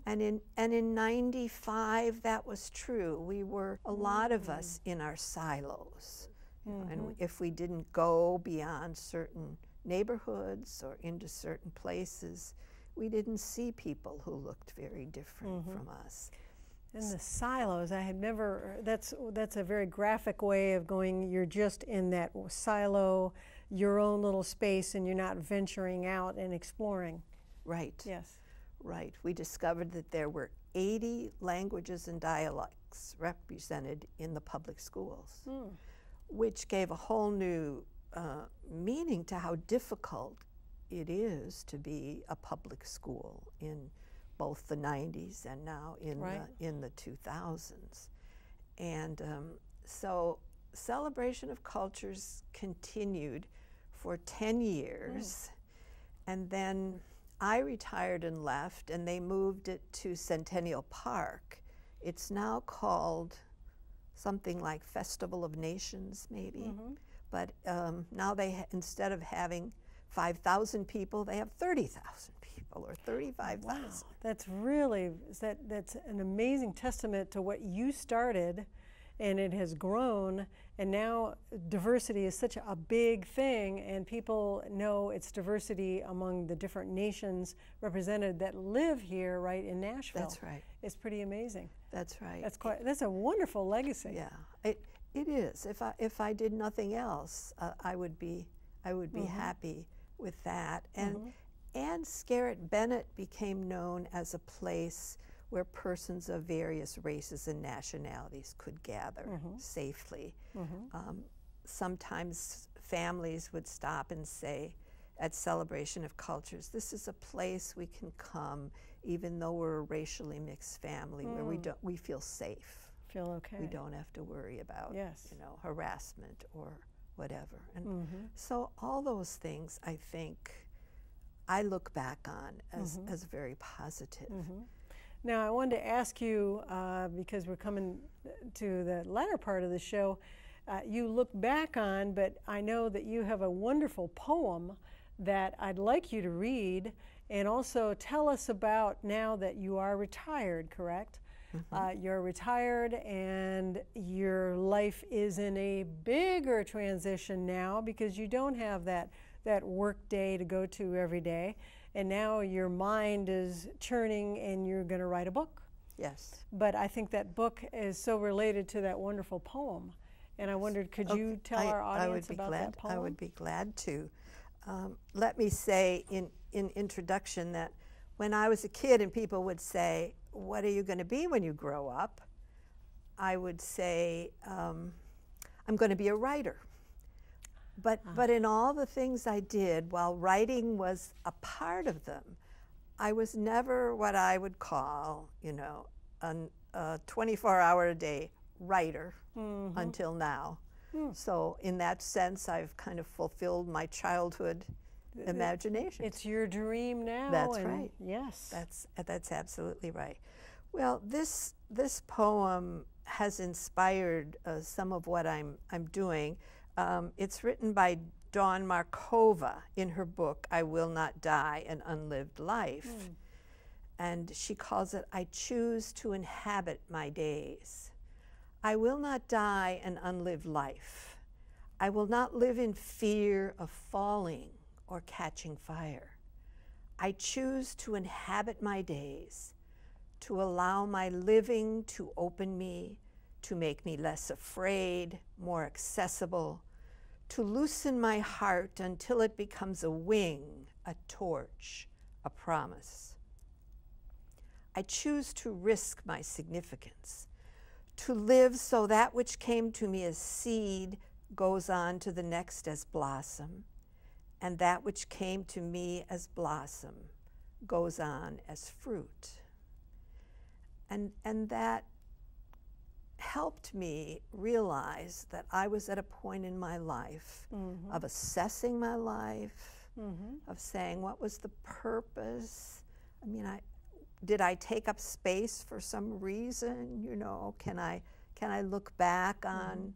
And in 95, that was true. We were, a lot of us, in our silos. You know, and if we didn't go beyond certain neighborhoods or into certain places, we didn't see people who looked very different from us. And the silos, I had never, that's a very graphic way of going, you're just in that silo, your own little space, and you're not venturing out and exploring. Right. Yes. Right. We discovered that there were 80 languages and dialects represented in the public schools, which gave a whole new meaning to how difficult it is to be a public school in both the 90s and now in the 2000s. And so Celebration of Cultures continued for 10 years, and then I retired and left, and they moved it to Centennial Park. It's now called something like Festival of Nations, maybe. But now they, instead of having 5,000 people, they have 30,000 people or 35,000. Wow, that's really, that's an amazing testament to what you started, and it has grown, and now diversity is such a big thing, and people know it's diversity among the different nations represented that live here, right, in Nashville. That's right. It's pretty amazing. That's right. That's a wonderful legacy. Yeah, it is. If I did nothing else, I would be happy with that. And Scarritt Bennett became known as a place where persons of various races and nationalities could gather safely. Sometimes families would stop and say, at Celebration of Cultures, this is a place we can come, even though we're a racially mixed family, where we feel safe. Feel okay. We don't have to worry about harassment or whatever. And so all those things, I think, I look back on as very positive. Now, I wanted to ask you, because we're coming to the latter part of the show, you look back on, but I know that you have a wonderful poem that I'd like you to read, and also tell us about, now that you are retired, correct? You're retired, and your life is in a bigger transition now because you don't have that work day to go to every day. And now your mind is churning and you're going to write a book. Yes. But I think that book is so related to that wonderful poem. And I wondered, could you tell our audience about that poem? I would be glad to. Let me say in introduction that when I was a kid and people would say, what are you going to be when you grow up? I would say, I'm going to be a writer. But in all the things I did, while writing was a part of them, I was never what I would call, a 24-hour-a-day writer until now. So in that sense, I've kind of fulfilled my childhood imagination. It's your dream now. That's right. Yes. That's absolutely right. Well, this poem has inspired some of what I'm doing. It's written by Dawn Markova in her book, I Will Not Die, An Unlived Life. And she calls it, I Choose to Inhabit My Days. I will not die an unlived life. I will not live in fear of falling or catching fire. I choose to inhabit my days, to allow my living to open me, to make me less afraid, more accessible, to loosen my heart until it becomes a wing, a torch, a promise. I choose to risk my significance, to live so that which came to me as seed goes on to the next as blossom, and that which came to me as blossom goes on as fruit. And that helped me realize that I was at a point in my life of assessing my life, of saying, what was the purpose? I mean, did I take up space for some reason? Can I look back on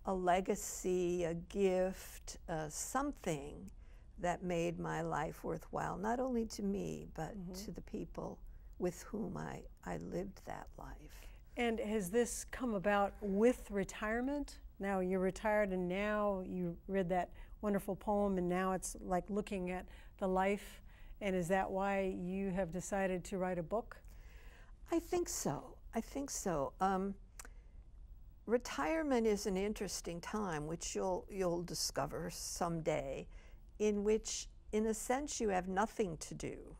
a legacy, a gift, something that made my life worthwhile, not only to me, but to the people with whom I lived that life. And has this come about with retirement? Now you're retired and now you read that wonderful poem and now it's like looking at the life, and is that why you have decided to write a book? I think so. I think so. Retirement is an interesting time, which you'll discover someday, in which, in a sense, you have nothing to do.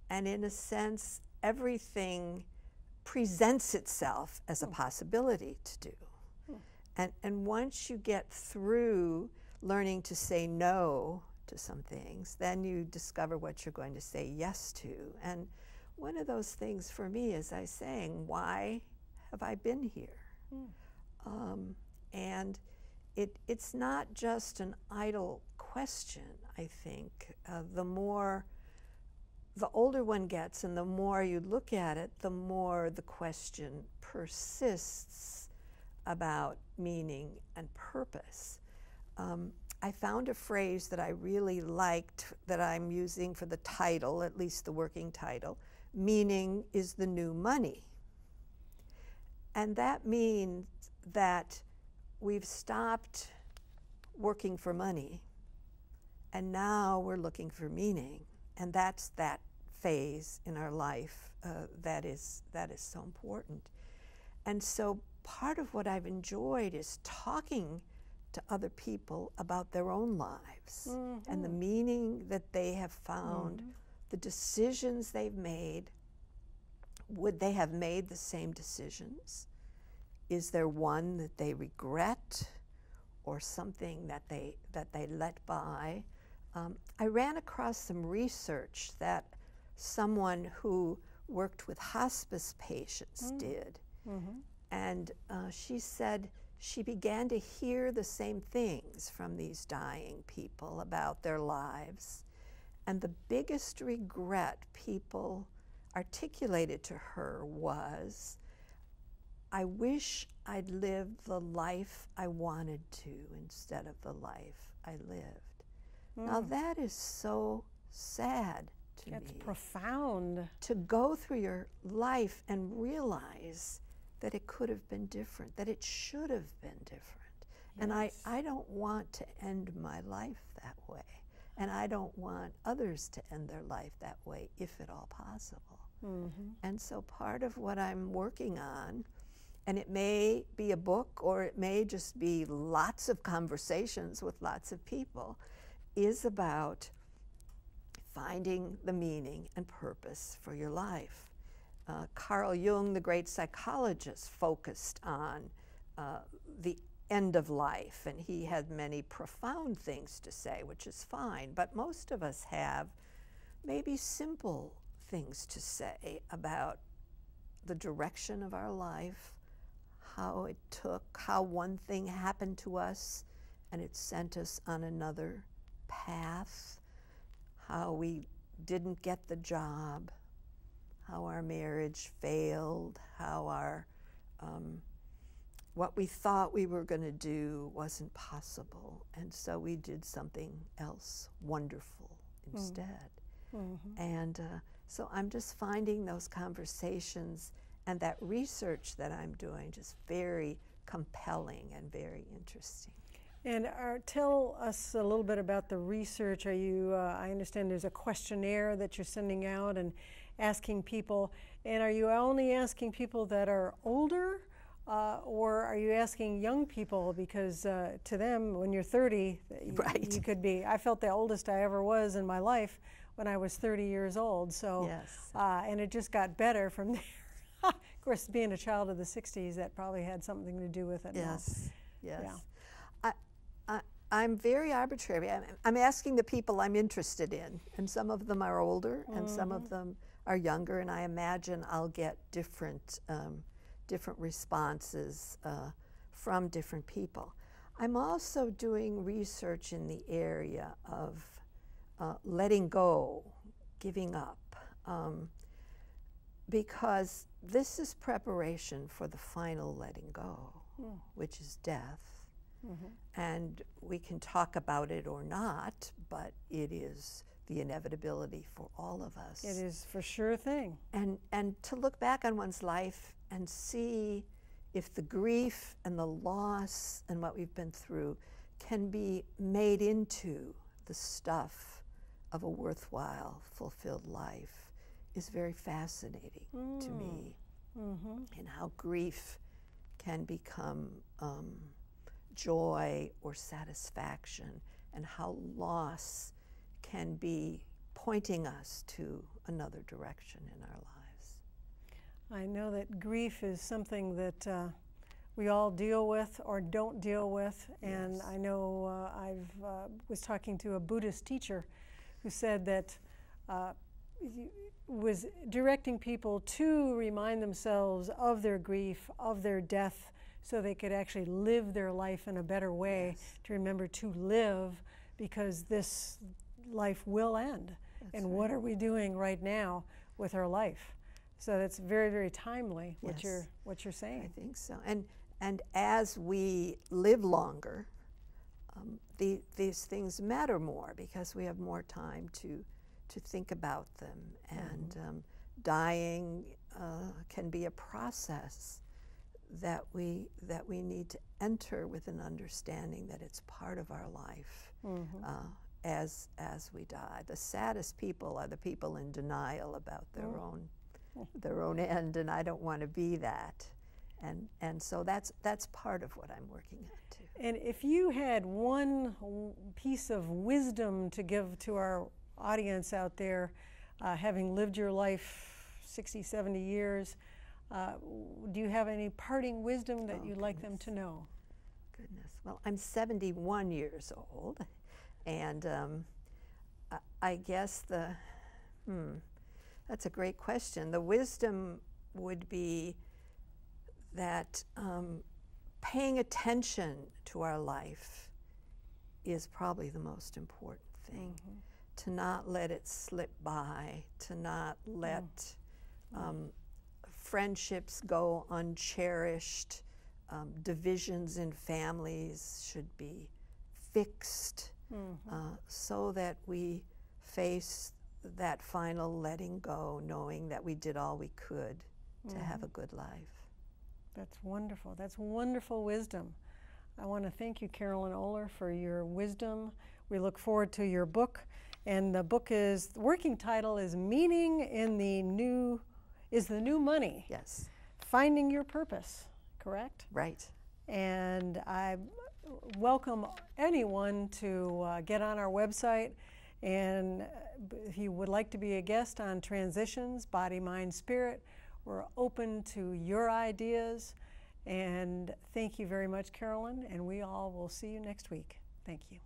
And in a sense, everything presents itself as a possibility to do. And once you get through learning to say no to some things, then you discover what you're going to say yes to. And one of those things for me is I saying, why have I been here? And it's not just an idle question, I think. The older one gets and the more you look at it, the more the question persists about meaning and purpose. I found a phrase that I really liked that I'm using for the title, at least the working title: meaning is the new money. And that means that we've stopped working for money and now we're looking for meaning. And that's that phase in our life that is so important. And so part of what I've enjoyed is talking to other people about their own lives and the meaning that they have found, the decisions they've made. Would they have made the same decisions? Is there one that they regret or something that they let by? I ran across some research that someone who worked with hospice patients did. And she said she began to hear the same things from these dying people about their lives. And the biggest regret people articulated to her was, I wish I'd lived the life I wanted to instead of the life I lived. Now that is so sad to me. That's profound. To go through your life and realize that it could have been different, that it should have been different. Yes. And I don't want to end my life that way. And I don't want others to end their life that way, if at all possible. And so part of what I'm working on, and it may be a book or it may just be lots of conversations with lots of people, is about finding the meaning and purpose for your life. Carl Jung, the great psychologist, focused on the end of life, and he had many profound things to say, which is fine, but most of us have maybe simple things to say about the direction of our life, how one thing happened to us and it sent us on another path, how we didn't get the job, how our marriage failed, how our what we thought we were going to do wasn't possible, and so we did something else wonderful instead. And so I'm just finding those conversations and that research that I'm doing just very compelling and very interesting. And tell us a little bit about the research. Are you, I understand there's a questionnaire that you're sending out and asking people, and are you only asking people that are older, or are you asking young people? Because to them, when you're 30, you could be, I felt the oldest I ever was in my life when I was 30 years old. So, yes. And it just got better from there. Of course, being a child of the 60s, that probably had something to do with it. Yes, yes. Yeah. I'm very arbitrary. I'm asking the people I'm interested in, and some of them are older, and some of them are younger, and I imagine I'll get different responses from different people. I'm also doing research in the area of letting go, giving up, because this is preparation for the final letting go, which is death. And we can talk about it or not, but it is the inevitability for all of us. It is for sure a thing. And to look back on one's life and see if the grief and the loss and what we've been through can be made into the stuff of a worthwhile, fulfilled life is very fascinating to me. And how grief can become joy or satisfaction, and how loss can be pointing us to another direction in our lives. I know that grief is something that we all deal with or don't deal with, and Yes. I know I was talking to a Buddhist teacher who said that he was directing people to remind themselves of their grief, of their death, so they could actually live their life in a better way, Yes. to remember to live, because this life will end. And what are we doing right now with our life? So that's very, very timely, what Yes. you're saying. I think so. And as we live longer, these things matter more because we have more time to think about them. And dying can be a process that we need to enter with an understanding that it's part of our life as we die. The saddest people are the people in denial about their own end, and I don't want to be that. And so that's part of what I'm working on too. And if you had one piece of wisdom to give to our audience out there, having lived your life 60, 70 years, do you have any parting wisdom that you'd like them to know? Goodness. Well, I'm 71 years old, and I guess that's a great question. The wisdom would be that paying attention to our life is probably the most important thing. To not let it slip by, to not let friendships go uncherished. Divisions in families should be fixed so that we face that final letting go, knowing that we did all we could to have a good life. That's wonderful. That's wonderful wisdom. I want to thank you, Carolyn Oehler, for your wisdom. We look forward to your book. And the book the working title is Meaning is the New Money. Yes. Finding Your Purpose, correct? Right. And I welcome anyone to get on our website. And if you would like to be a guest on Transitions, Body, Mind, Spirit, we're open to your ideas. And thank you very much, Carolyn. And we all will see you next week. Thank you.